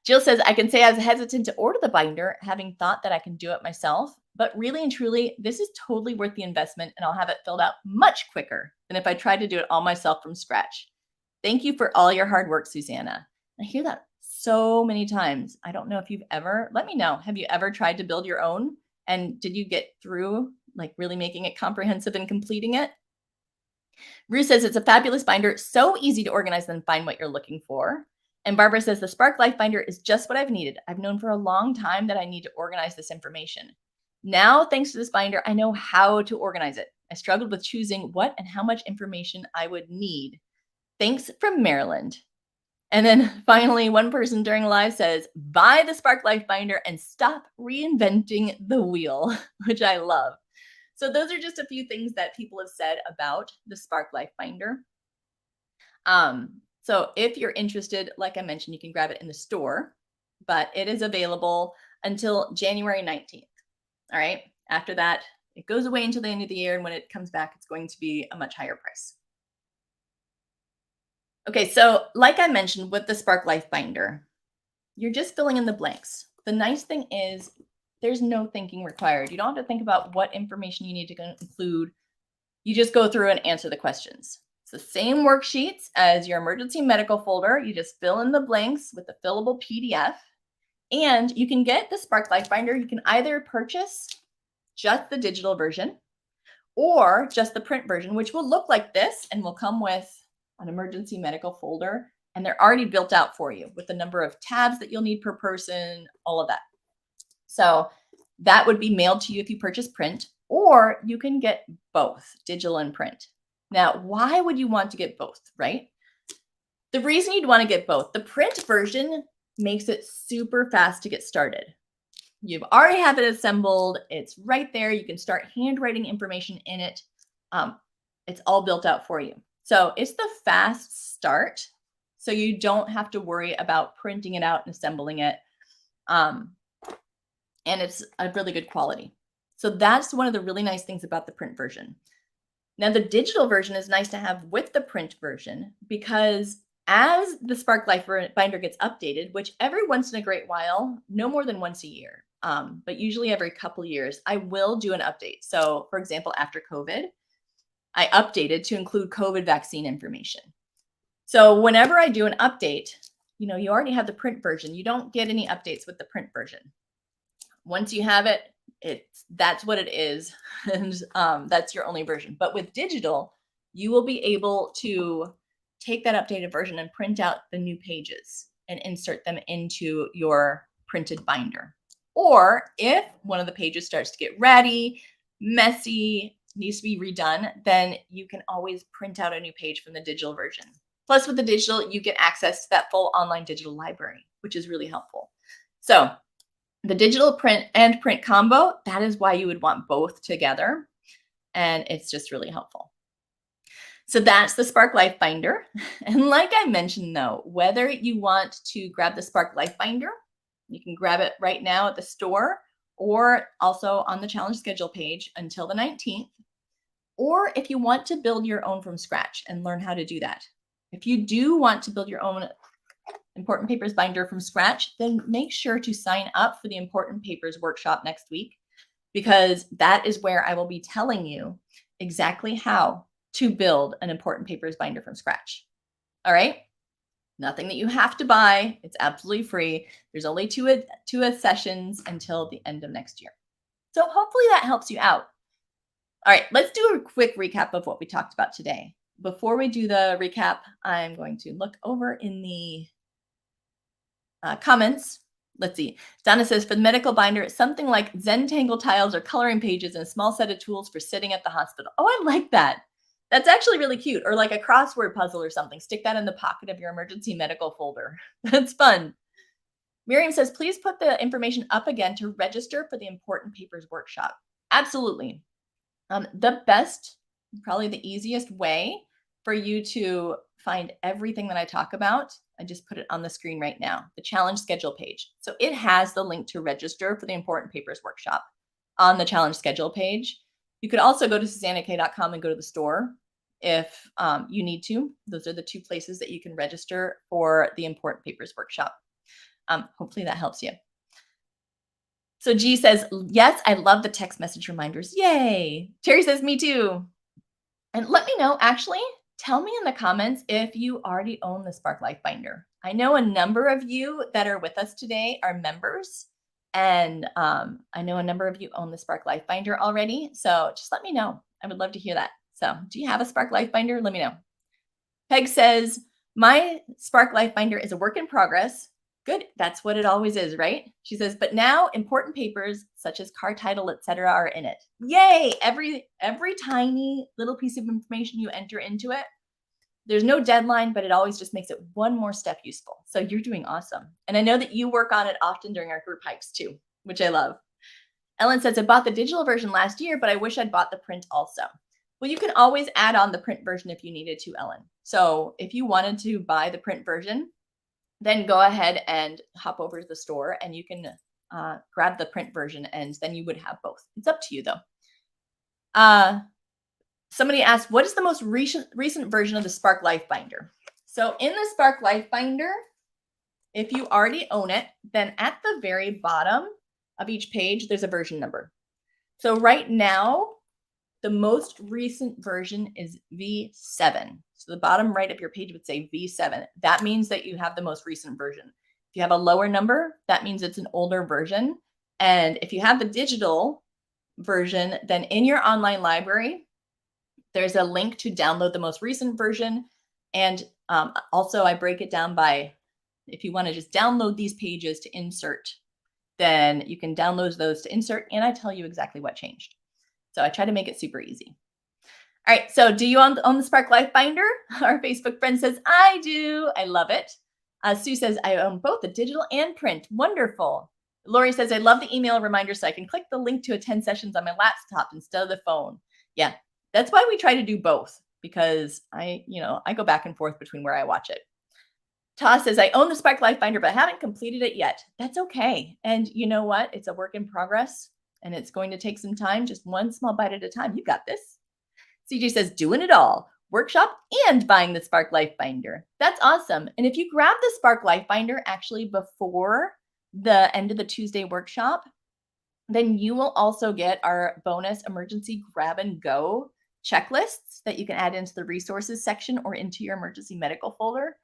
Jill says, I can say I was hesitant to order the binder, having thought that I can do it myself, but really and truly, this is totally worth the investment, and I'll have it filled out much quicker than if I tried to do it all myself from scratch. Thank you for all your hard work, Susanna. I hear that so many times. I don't know if you've ever, let me know, have you ever tried to build your own? And did you get through like really making it comprehensive and completing it? Ruth says, it's a fabulous binder, so easy to organize and find what you're looking for. And Barbara says, the Spark Life Binder is just what I've needed. I've known for a long time that I need to organize this information. Now, thanks to this binder, I know how to organize it. I struggled with choosing what and how much information I would need. Thanks from Maryland. And then finally, one person during live says, buy the Spark Life Binder and stop reinventing the wheel, which I love. So those are just a few things that people have said about the Spark Life Binder. So if you're interested, like I mentioned, you can grab it in the store, but it is available until January 19th. All right. After that, it goes away until the end of the year. And when it comes back, it's going to be a much higher price. Okay. So like I mentioned with the Spark Life Binder, you're just filling in the blanks. The nice thing is there's no thinking required. You don't have to think about what information you need to include. You just go through and answer the questions. It's the same worksheets as your emergency medical folder. You just fill in the blanks with the fillable PDF. And you can get the Spark Life Binder. You can either purchase just the digital version or just the print version, which will look like this and will come with an emergency medical folder. And they're already built out for you with the number of tabs that you'll need per person, all of that. So that would be mailed to you if you purchase print, or you can get both digital and print. Now, why would you want to get both, right? The reason you'd want to get both, the print version makes it super fast to get started. You've already have it assembled. It's right there. You can start handwriting information in it. It's all built out for you. So it's the fast start. So you don't have to worry about printing it out and assembling it. And it's a really good quality. So that's one of the really nice things about the print version. Now, the digital version is nice to have with the print version because as the Spark Life Binder gets updated, which every once in a great while, no more than once a year, but usually every couple years, I will do an update. So for example, after COVID, I updated to include COVID vaccine information. So whenever I do an update, you already have the print version. You don't get any updates with the print version. Once you have it, that's what it is, and that's your only version. But with digital, you will be able to take that updated version and print out the new pages and insert them into your printed binder. Or if one of the pages starts to get ratty, messy, needs to be redone, then you can always print out a new page from the digital version. Plus, with the digital, you get access to that full online digital library, which is really helpful. So the digital print and print combo, that is why you would want both together. And it's just really helpful. So that's the Spark Life Binder. And like I mentioned, though, whether you want to grab the Spark Life Binder, you can grab it right now at the store or also on the challenge schedule page until the 19th. Or if you want to build your own from scratch and learn how to do that. If you do want to build your own Important Papers binder from scratch, then make sure to sign up for the Important Papers workshop next week, because that is where I will be telling you exactly how to build an Important Papers binder from scratch. All right. Nothing that you have to buy. It's absolutely free. There's only two sessions until the end of next year. So hopefully that helps you out. All right, let's do a quick recap of what we talked about today. Before we do the recap, I'm going to look over in the comments. Let's see. Donna says, for the medical binder, it's something like Zentangle tiles or coloring pages and a small set of tools for sitting at the hospital. Oh, I like that. That's actually really cute. Or like a crossword puzzle or something. Stick that in the pocket of your emergency medical folder. That's fun. Miriam says, please put the information up again to register for the important papers workshop. Absolutely. The best, probably the easiest way for you to find everything that I talk about, I just put it on the screen right now, the challenge schedule page. So it has the link to register for the important papers workshop on the challenge schedule page. You could also go to SuzannaKaye.com and go to the store if you need to. Those are the two places that you can register for the important papers workshop. Hopefully that helps you. So G says, yes, I love the text message reminders. Yay. Terry says, me too. And let me know, actually, tell me in the comments if you already own the Spark Life Binder. I know a number of you that are with us today are members. And I know a number of you own the Spark Life Binder already. So just let me know. I would love to hear that. So do you have a Spark Life Binder? Let me know. Peg says, my Spark Life Binder is a work in progress. Good. That's what it always is, right? She says, but now important papers such as car title, etc., are in it. Yay! Every tiny little piece of information you enter into it, there's no deadline, but it always just makes it one more step useful. So you're doing awesome. And I know that you work on it often during our group hikes too, which I love. Ellen says, I bought the digital version last year, but I wish I'd bought the print also. Well, you can always add on the print version if you needed to, Ellen. So if you wanted to buy the print version, then go ahead and hop over to the store and you can grab the print version and then you would have both. It's up to you though. Somebody asked, what is the most recent version of the Spark Life Binder? So in the Spark Life Binder, if you already own it, then at the very bottom of each page, there's a version number. So right now, the most recent version is V7. So the bottom right of your page would say V7. That means that you have the most recent version. If you have a lower number, that means it's an older version. And if you have the digital version, then in your online library, there's a link to download the most recent version. And also I break it down by, if you want to just download these pages to insert, then you can download those to insert. And I tell you exactly what changed. So I try to make it super easy. All right, so do you own the Spark Life Binder? Our Facebook friend says, I do. I love it. Sue says, I own both the digital and print. Wonderful. Lori says, I love the email reminder so I can click the link to attend sessions on my laptop instead of the phone. Yeah, that's why we try to do both, because I go back and forth between where I watch it. Toss says, I own the Spark Life Binder, but I haven't completed it yet. That's okay. And you know what? It's a work in progress. And it's going to take some time, just one small bite at a time. You got this. CJ says, doing it all, workshop and buying the Spark Life Binder. That's awesome. And if you grab the Spark Life Binder actually before the end of the Tuesday workshop, then you will also get our bonus emergency grab and go checklists that you can add into the resources section or into your emergency medical folder.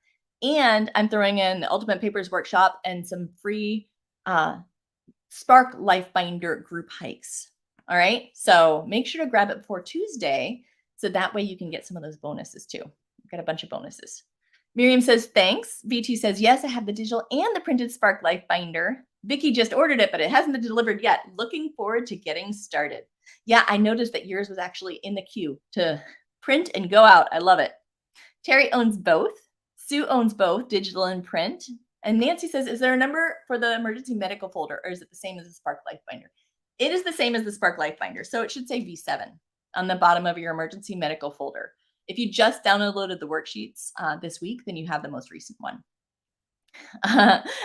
And I'm throwing in the Ultimate Papers Workshop and some free Spark Life Binder group hikes. All right, so make sure to grab it before Tuesday so that way you can get some of those bonuses too. We've got a bunch of bonuses. Miriam says, thanks. VT says, yes, I have the digital and the printed Spark Life Binder. Vicky just ordered it, but it hasn't been delivered yet. Looking forward to getting started. Yeah, I noticed that yours was actually in the queue to print and go out. I love it. Terry owns both. Sue owns both, digital and print. And Nancy says, is there a number for the emergency medical folder, or is it the same as the Spark Life Binder? It is the same as the Spark Life Binder. So it should say V7 on the bottom of your emergency medical folder. If you just downloaded the worksheets this week, then you have the most recent one.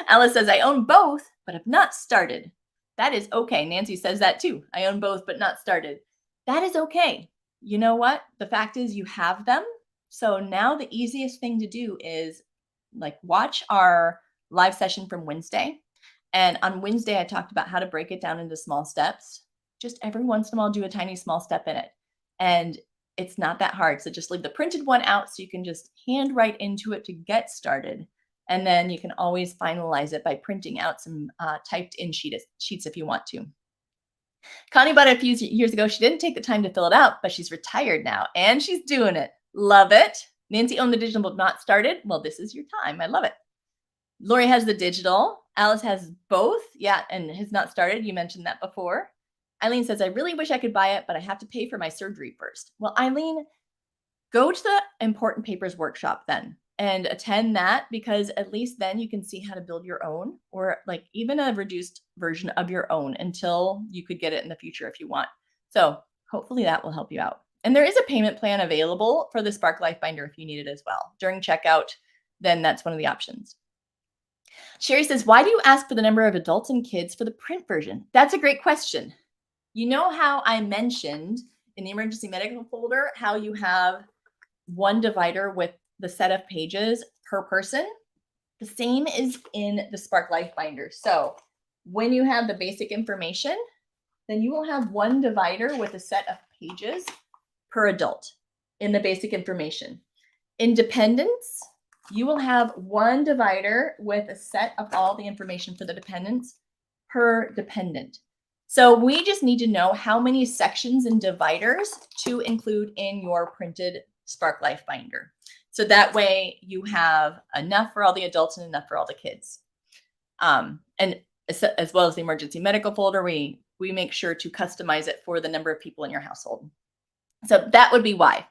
Alice says, I own both, but have not started. That is okay. Nancy says that too. I own both, but not started. That is okay. You know what? The fact is you have them. So now the easiest thing to do is watch our live session from Wednesday. And on Wednesday, I talked about how to break it down into small steps. Just every once in a while, do a tiny small step in it. And it's not that hard. So just leave the printed one out so you can just hand write into it to get started. And then you can always finalize it by printing out some typed in sheets if you want to. Connie bought it a few years ago. She didn't take the time to fill it out, but she's retired now and she's doing it. Love it. Nancy owned the digital but not started. Well, this is your time. I love it. Lori has the digital. Alice has both. Yeah, and has not started. You mentioned that before. Eileen says, I really wish I could buy it, but I have to pay for my surgery first. Well, Eileen, go to the important papers workshop then and attend that, because at least then you can see how to build your own, or like even a reduced version of your own, until you could get it in the future if you want. So hopefully that will help you out. And there is a payment plan available for the Spark Life Binder if you need it as well. During checkout, then that's one of the options. Sherry says, why do you ask for the number of adults and kids for the print version? That's a great question. You know how I mentioned in the emergency medical folder how you have one divider with the set of pages per person? The same is in the Spark Life Binder. So when you have the basic information, then you will have one divider with a set of pages per adult in the basic information. In dependents, you will have one divider with a set of all the information for the dependents per dependent. So we just need to know how many sections and dividers to include in your printed Spark Life Binder. So that way you have enough for all the adults and enough for all the kids. And as well as the emergency medical folder, we make sure to customize it for the number of people in your household. So that would be why.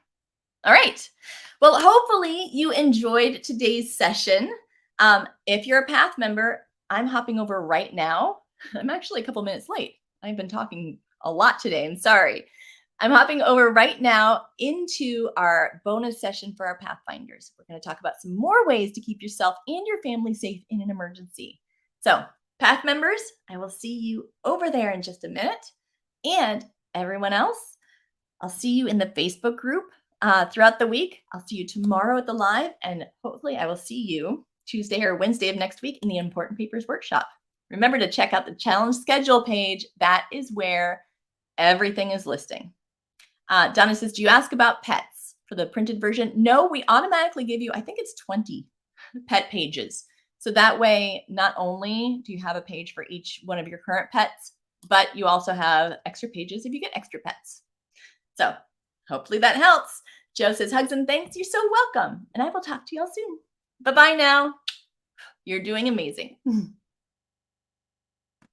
All right. Well, hopefully you enjoyed today's session. If you're a PATH member, I'm hopping over right now. I'm actually a couple minutes late. I've been talking a lot today. I'm sorry. I'm hopping over right now into our bonus session for our Pathfinders. We're going to talk about some more ways to keep yourself and your family safe in an emergency. So, PATH members, I will see you over there in just a minute. And everyone else, I'll see you in the Facebook group throughout the week. I'll see you tomorrow at the live, and hopefully I will see you Tuesday or Wednesday of next week in the Important Papers Workshop. Remember to check out the challenge schedule page. That is where everything is listing. Donna says, do you ask about pets for the printed version? No, we automatically give you, I think it's 20 pet pages. So that way, not only do you have a page for each one of your current pets, but you also have extra pages if you get extra pets. So hopefully that helps. Joe says, hugs and thanks. You're so welcome. And I will talk to y'all soon. Bye-bye now. You're doing amazing.